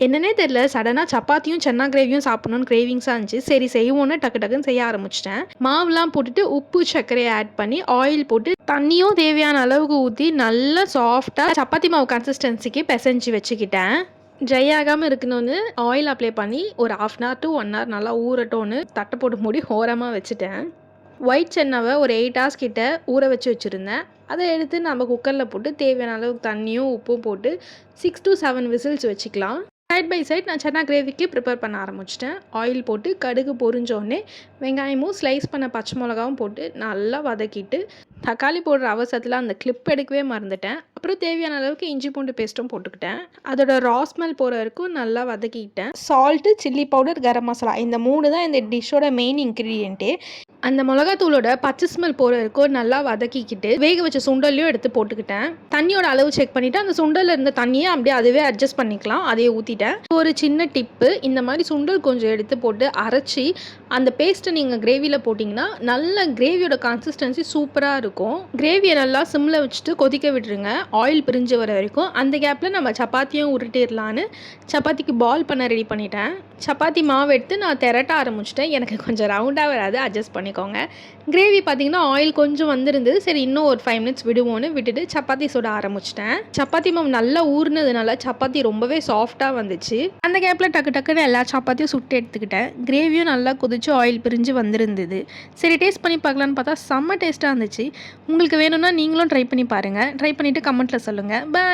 என்னன்னே தெரியல, சடனா சப்பாத்தியும் சன்னா கிரேவியும் சாப்பிடணும்னு கிரேவிங்ஸா இருந்துச்சு. சரி செய்வோன்னு டக்கு டக்குன்னு செய்ய ஆரம்பிச்சுட்டேன். மாவுலாம் போட்டுட்டு உப்பு, சர்க்கரைய ஆட் பண்ணி ஆயில் போட்டு தண்ணியும் தேவையான அளவுக்கு ஊத்தி நல்லா சாஃப்ட்டா சப்பாத்தி மாவு கன்சிஸ்டன்சிக்கு பெசஞ்சு வச்சுக்கிட்டேன். ட்ரை ஆகாம இருக்கணும்னு ஆயில் அப்ளை பண்ணி ஒரு 1/2 அன் ஹவர் டூ 1 ஹவர் நல்லா ஊறட்டும்னு தட்ட போட்டு மூடி ஓரமா வச்சுட்டேன். ஒயிட் சன்னாவ ஒரு 8 ஹார்ஸ் கிட்ட ஊற வச்சிருந்தேன். அத எடுத்து நம்ம குக்கர்ல போட்டு தேவையான அளவுக்கு தண்ணியும், உப்பும் போட்டு 6 to 7 விசில்ஸ் வச்சுக்கலாம். சைட் பை சைட் நான் சன்னா கிரேவிக்கு ப்ரிப்பேர் பண்ண ஆரம்பிச்சிட்டேன். ஆயில் போட்டு கடுகு பொரிஞ்சோடனே வெங்காயமும் ஸ்லைஸ் பண்ண பச்சை மிளகாவும் போட்டு நல்லா வதக்கிட்டு, தக்காளி போடுற அவசரத்தில் அந்த கிளிப் எடுக்கவே மறந்துட்டேன். அப்புறம் தேவையான அளவுக்கு இஞ்சி பூண்டு பேஸ்ட்டும் போட்டுக்கிட்டேன். அதோட ரா ஸ்மெல் போகிற வரைக்கும் நல்லா வதக்கிக்கிட்டேன். Salt, chilli powder, garam masala இந்த 3 தான் இந்த டிஷ்ஷோட மெயின் இன்க்ரீடியண்ட்டே. அந்த மிளகாத்தூளோட பச்சை ஸ்மெல் போகிற வரைக்கும் நல்லா வதக்கிக்கிட்டு வேக வச்ச சுண்டலையும் எடுத்து போட்டுக்கிட்டேன். தண்ணியோட அளவு செக் பண்ணிவிட்டு அந்த சுண்டலில் இருந்த தண்ணியை அப்படியே அதுவே அட்ஜஸ்ட் பண்ணிக்கலாம். அதையே ஊற்றிட்டேன். ஒரு சின்ன டிப்பு, இந்த மாதிரி சுண்டல் கொஞ்சம் எடுத்து போட்டு அரைச்சி அந்த பேஸ்ட்டை நீங்கள் கிரேவியில் போட்டிங்கன்னா நல்ல கிரேவியோட கன்சிஸ்டன்சி சூப்பராக இருக்கும். கிரேவியை நல்லா சிம்மில் வச்சுட்டு கொதிக்க விட்டுருங்க, ஆயில் பிரிஞ்சு வர வரைக்கும். அந்த கேப்பில் நம்ம சப்பாத்தியும் உருட்டிடலான்னு சப்பாத்திக்கு பால் பண்ண ரெடி பண்ணிட்டேன். சப்பாத்தி மாவு எடுத்து நான் திரட்ட ஆரம்பிச்சிட்டேன். எனக்கு கொஞ்சம் ரவுண்டாக வராது, அட்ஜஸ்ட் பண்ணிக்கோங்க. கிரேவி பார்த்திங்கன்னா ஆயில் கொஞ்சம் வந்திருந்தது. சரி இன்னும் ஒரு 5 மினிட்ஸ் விடுவோன்னு விட்டுட்டு சப்பாத்தி சுட ஆரம்பிச்சிட்டேன். சப்பாத்தி மாவு நல்லா ஊறினதுனால சப்பாத்தி ரொம்பவே சாஃப்டாக வந்துச்சு. அந்த கேப்பில் டக்கு டக்குன்னு எல்லா சப்பாத்தியும் சுட்டு எடுத்துக்கிட்டேன். கிரேவியும் நல்லா கொதிச்சு ஆயில் பிரிஞ்சு வந்திருந்தது. சரி டேஸ்ட் பண்ணி பார்க்கலான்னு பார்த்தா செம்ம டேஸ்ட்டாக இருந்துச்சு. உங்களுக்கு வேணும்னா நீங்களும் ட்ரை பண்ணி பாருங்கள். ட்ரை பண்ணிவிட்டு கமெண்ட்டில் சொல்லுங்கள். பாய்.